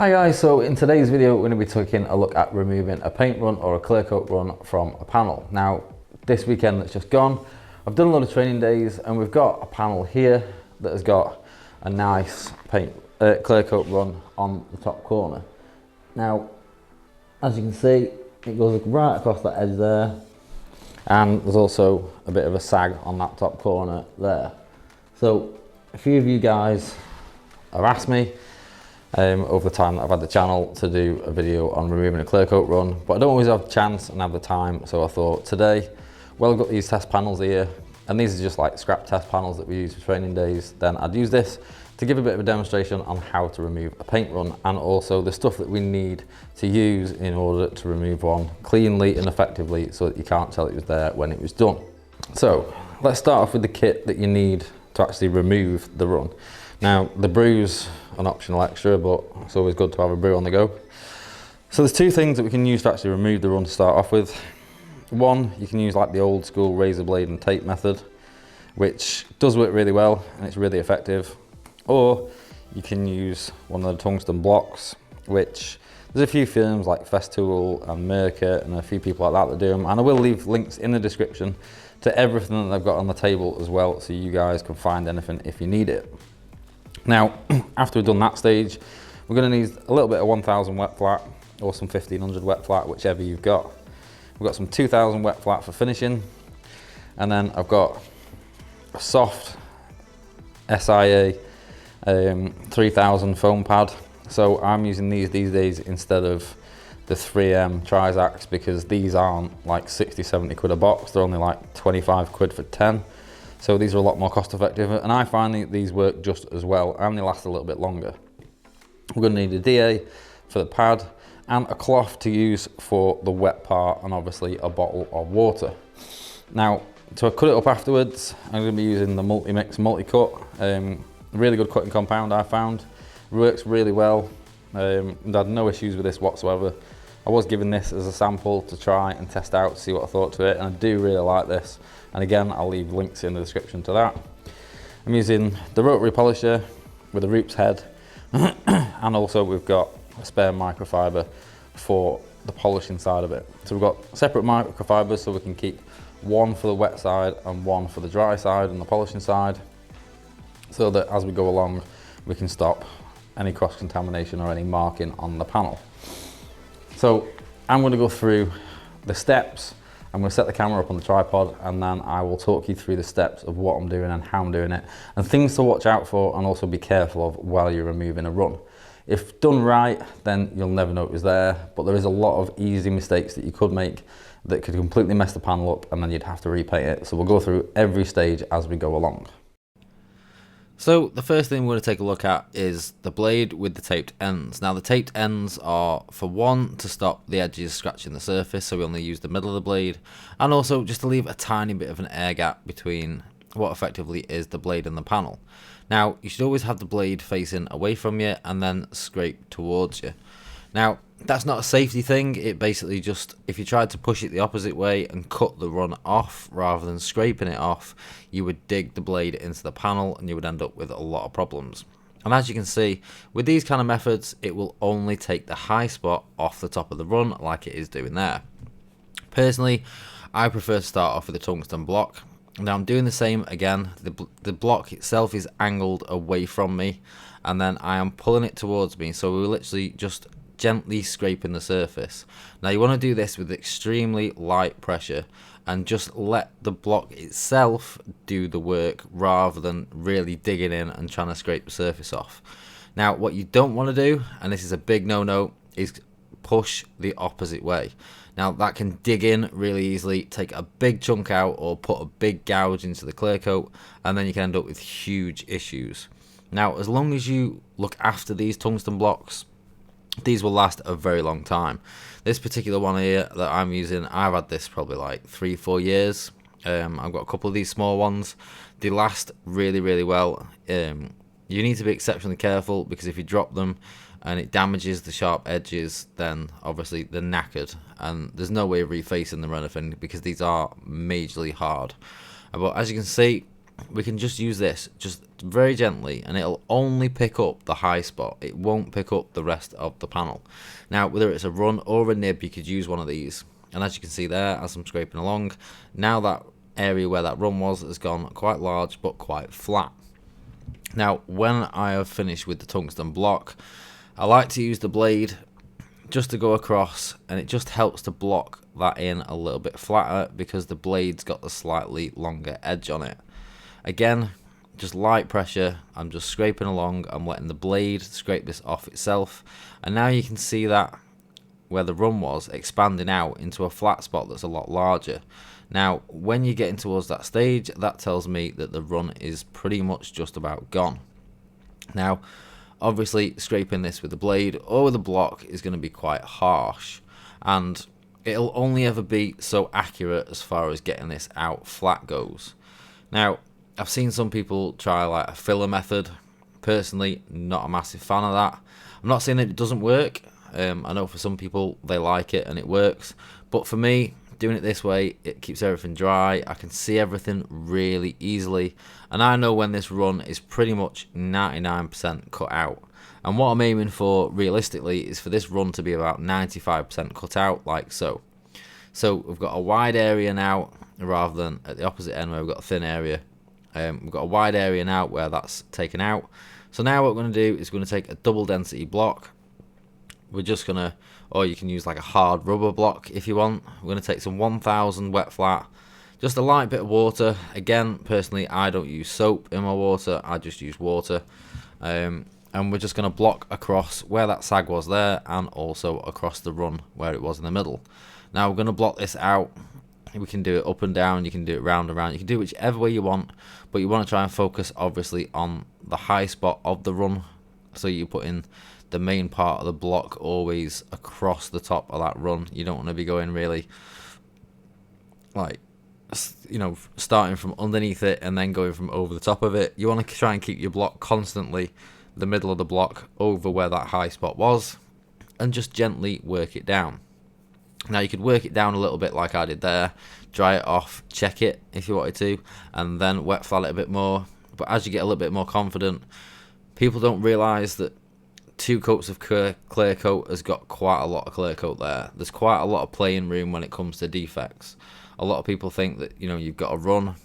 Hi guys, so in today's video we're going to be taking a look at removing a paint run or a clear coat run from a panel. Now this weekend that's just gone, I've done a lot of training days and we've got a panel here that has got a nice clear coat run on the top corner. Now as you can see, it goes right across that edge there, and there's also a bit of a sag on that top corner there. So a few of you guys have asked me over the time that I've had the channel to do a video on removing a clear coat run, but I don't always have the chance and have the time, so I thought today, well, I've got these test panels here, and these are just like scrap test panels that we use for training days, then I'd use this to give a bit of a demonstration on how to remove a paint run and also the stuff that we need to use in order to remove one cleanly and effectively so that you can't tell it was there when it was done. So let's start off with the kit that you need to actually remove the run. Now the brew's an optional extra, but it's always good to have a brew on the go. So there's two things that we can use to actually remove the run to start off with. One, you can use like the old school razor blade and tape method, which does work really well and it's really effective. Or you can use one of the tungsten blocks, which there's a few firms like Festool and Mirka and a few people like that do them, and I will leave links in the description to everything that they've got on the table as well, so you guys can find anything if you need it. Now after we've done that stage, we're going to need a little bit of 1000 wet flat or some 1500 wet flat, whichever you've got. We've got some 2000 wet flat for finishing, and then I've got a soft SIA 3000 foam pad. So I'm using these days instead of the 3M Trizacs, because these aren't like 60-70 quid a box, they're only like 25 quid for 10. So these are a lot more cost effective, and I find that these work just as well and they last a little bit longer. We're going to need a DA for the pad and a cloth to use for the wet part, and obviously a bottle of water. Now to cut it up afterwards, I'm going to be using the Multi-Mix Multi-Cut. Really good cutting compound I found, works really well. I had no issues with this whatsoever. I was given this as a sample to try and test out to see what I thought to it, and I do really like this, and again I'll leave links in the description to that. I'm using the rotary polisher with a Roops head and also we've got a spare microfiber for the polishing side of it. So we've got separate microfibers so we can keep one for the wet side and one for the dry side and the polishing side, so that as we go along we can stop any cross-contamination or any marking on the panel. So I'm going to go through the steps. I'm going to set the camera up on the tripod and then I will talk you through the steps of what I'm doing and how I'm doing it, and things to watch out for and also be careful of while you're removing a run. If done right, then you'll never know it was there, but there is a lot of easy mistakes that you could make that could completely mess the panel up and then you'd have to repaint it. So we'll go through every stage as we go along. So the first thing we're going to take a look at is the blade with the taped ends. Now the taped ends are, for one, to stop the edges scratching the surface, so we only use the middle of the blade, and also just to leave a tiny bit of an air gap between what effectively is the blade and the panel. Now you should always have the blade facing away from you and then scrape towards you. Now that's not a safety thing, it basically just, if you tried to push it the opposite way and cut the run off rather than scraping it off, you would dig the blade into the panel and you would end up with a lot of problems. And as you can see, with these kind of methods, it will only take the high spot off the top of the run like it is doing there. Personally, I prefer to start off with a tungsten block. Now I'm doing the same again. The block itself is angled away from me and then I am pulling it towards me, so we're literally just gently scraping the surface. Now you want to do this with extremely light pressure and just let the block itself do the work rather than really digging in and trying to scrape the surface off. Now what you don't want to do, and this is a big no-no, is push the opposite way. Now that can dig in really easily, take a big chunk out or put a big gouge into the clear coat, and then you can end up with huge issues. Now as long as you look after these tungsten blocks, these will last a very long time. This particular one here that I'm using, I've had this probably like 3-4 years. I've got a couple of these small ones. They last really well. You need to be exceptionally careful, because if you drop them and it damages the sharp edges, then obviously they're knackered and there's no way of refacing them or anything, because these are majorly hard. But as you can see, we can just use this just very gently, and it'll only pick up the high spot. It won't pick up the rest of the panel. Now, whether it's a run or a nib, you could use one of these. And as you can see there, as I'm scraping along, now that area where that run was has gone quite large but quite flat. Now, when I have finished with the tungsten block, I like to use the blade just to go across, and it just helps to block that in a little bit flatter because the blade's got the slightly longer edge on it. Again, just light pressure, I'm just scraping along, I'm letting the blade scrape this off itself, and now you can see that where the run was expanding out into a flat spot that's a lot larger. Now, when you're getting towards that stage, that tells me that the run is pretty much just about gone. Now, obviously, scraping this with the blade or with a block is going to be quite harsh, and it'll only ever be so accurate as far as getting this out flat goes. Now, I've seen some people try like a filler method. Personally, not a massive fan of that. I'm not saying that it doesn't work. I know for some people they like it and it works, but for me, doing it this way, it keeps everything dry. I can see everything really easily, and I know when this run is pretty much 99% cut out. And what I'm aiming for realistically is for this run to be about 95% cut out, like so. So we've got a wide area now, rather than at the opposite end where we've got a thin area. We've got a wide area now where that's taken out. So now what we're going to do is we're going to take a double density block. We're just going to, or you can use like a hard rubber block if you want. We're going to take some 1000 wet flat, just a light bit of water. Again, personally, I don't use soap in my water, I just use water. And we're just going to block across where that sag was there, and also across the run where it was in the middle. Now we're going to block this out. We can do it up and down, you can do it round and round, you can do it whichever way you want, but you want to try and focus obviously on the high spot of the run. So you put in the main part of the block always across the top of that run. You don't want to be going really like, you know, starting from underneath it and then going from over the top of it. You want to try and keep your block constantly the middle of the block over where that high spot was, and just gently work it down. Now you could work it down a little bit like I did there, dry it off, check it if you wanted to, and then wet flat it a bit more. But as you get a little bit more confident, people don't realise that 2 coats of clear coat has got quite a lot of clear coat there. There's quite a lot of playing room when it comes to defects. A lot of people think that, you know, you've got to run,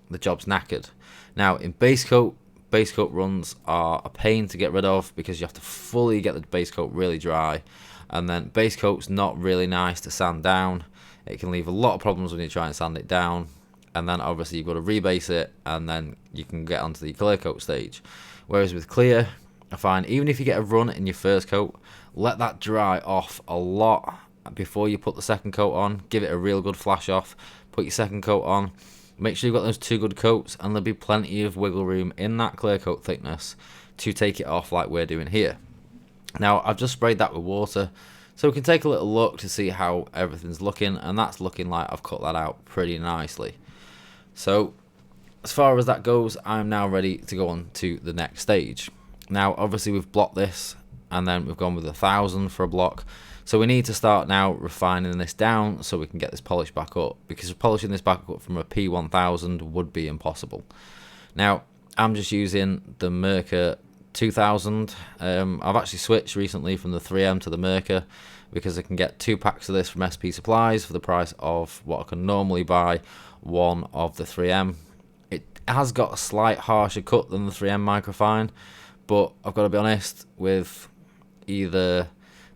the job's knackered. Now in base coat runs are a pain to get rid of because you have to fully get the base coat really dry, and then base coat's not really nice to sand down. It can leave a lot of problems when you try and sand it down, and then obviously you've got to rebase it, and then you can get onto the clear coat stage. Whereas with clear, I find even if you get a run in your first coat, let that dry off a lot before you put the second coat on. Give it a real good flash off, put your second coat on, make sure you've got those 2 good coats, and there'll be plenty of wiggle room in that clear coat thickness to take it off like we're doing here. Now I've just sprayed that with water, so we can take a little look to see how everything's looking, and that's looking like I've cut that out pretty nicely. So as far as that goes, I'm now ready to go on to the next stage. Now obviously we've blocked this, and then we've gone with 1000 for a block, so we need to start now refining this down so we can get this polish back up, because polishing this back up from a P1000 would be impossible. Now I'm just using the Mirka 2000. I've actually switched recently from the 3M to the Mirka because I can get 2 packs of this from SP Supplies for the price of what I can normally buy one of the 3M. It has got a slight harsher cut than the 3M microfine, but I've got to be honest, with either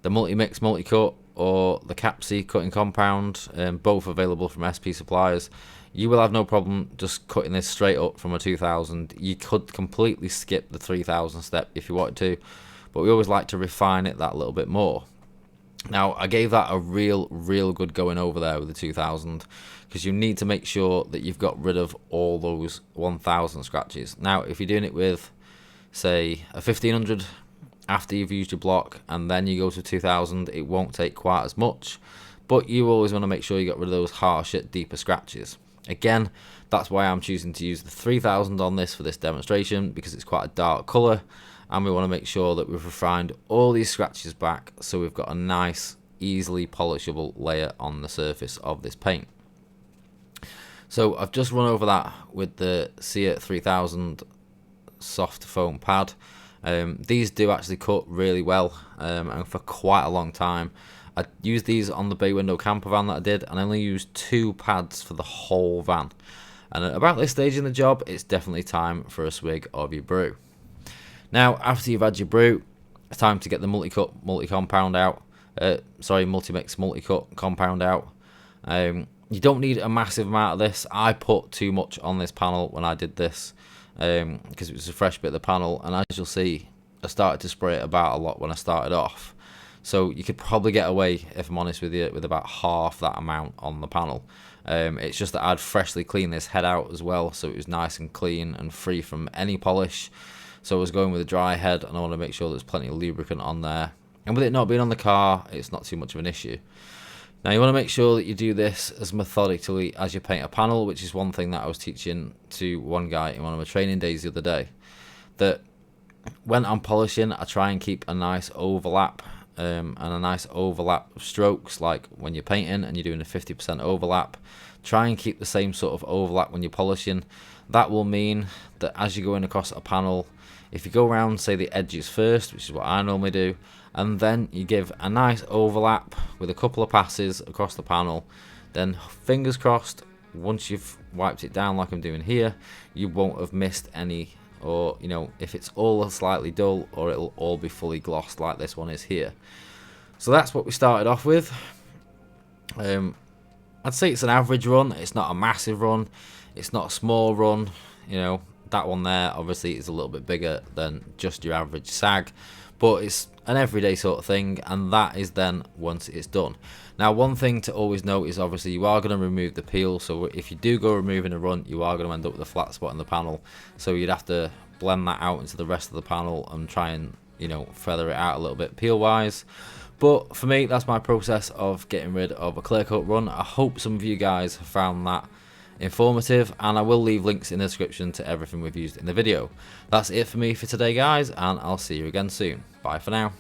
the multi-mix multi-cut or the Capsi cutting compound, both available from SP Supplies, you will have no problem just cutting this straight up from a 2000. You could completely skip the 3000 step if you wanted to, but we always like to refine it that little bit more. Now I gave that a real good going over there with the 2000, because you need to make sure that you've got rid of all those 1000 scratches. Now if you're doing it with, say, a 1500 after you've used your block and then you go to 2000, it won't take quite as much, but you always want to make sure you get rid of those harsher, deeper scratches. Again, that's why I'm choosing to use the 3000 on this for this demonstration, because it's quite a dark colour, and we want to make sure that we've refined all these scratches back so we've got a nice, easily polishable layer on the surface of this paint. So I've just run over that with the Seat 3000 soft foam pad. These do actually cut really well, and for quite a long time. I used these on the bay window camper van that I did, and I only used 2 pads for the whole van. And at about this stage in the job, it's definitely time for a swig of your brew. Now, after you've had your brew, it's time to get the multi-cut, multi-compound out. Multi-mix, multi-cut compound out. You don't need a massive amount of this. I put too much on this panel when I did this, because it was a fresh bit of the panel, and as you'll see, I started to spray it about a lot when I started off. So you could probably get away, if I'm honest with you, with about half that amount on the panel. It's just that I'd freshly cleaned this head out as well, so it was nice and clean and free from any polish. So I was going with a dry head, and I want to make sure there's plenty of lubricant on there. And with it not being on the car, it's not too much of an issue. Now you want to make sure that you do this as methodically as you paint a panel, which is one thing that I was teaching to one guy in one of my training days the other day. That when I'm polishing, I try and keep a nice overlap, and a nice overlap of strokes, like when you're painting and you're doing a 50% overlap. Try and keep the same sort of overlap when you're polishing. That will mean that as you're going across a panel, if you go around, say, the edges first, which is what I normally do, and then you give a nice overlap with a couple of passes across the panel, then fingers crossed, once you've wiped it down like I'm doing here, you won't have missed any, or, you know, if it's all slightly dull, or it'll all be fully glossed like this one is here. So that's what we started off with. I'd say it's an average run. It's not a massive run. It's not a small run. You know, that one there obviously is a little bit bigger than just your average sag, but it's an everyday sort of thing, and that is then once it's done. Now, one thing to always note is obviously you are going to remove the peel, so if you do go removing a run, you are going to end up with a flat spot in the panel, so you'd have to blend that out into the rest of the panel and try and, you know, feather it out a little bit peel wise. But for me, that's my process of getting rid of a Clearcoat run. I hope some of you guys have found that informative, and I will leave links in the description to everything we've used in the video. That's it for me for today, guys, and I'll see you again soon. Bye for now.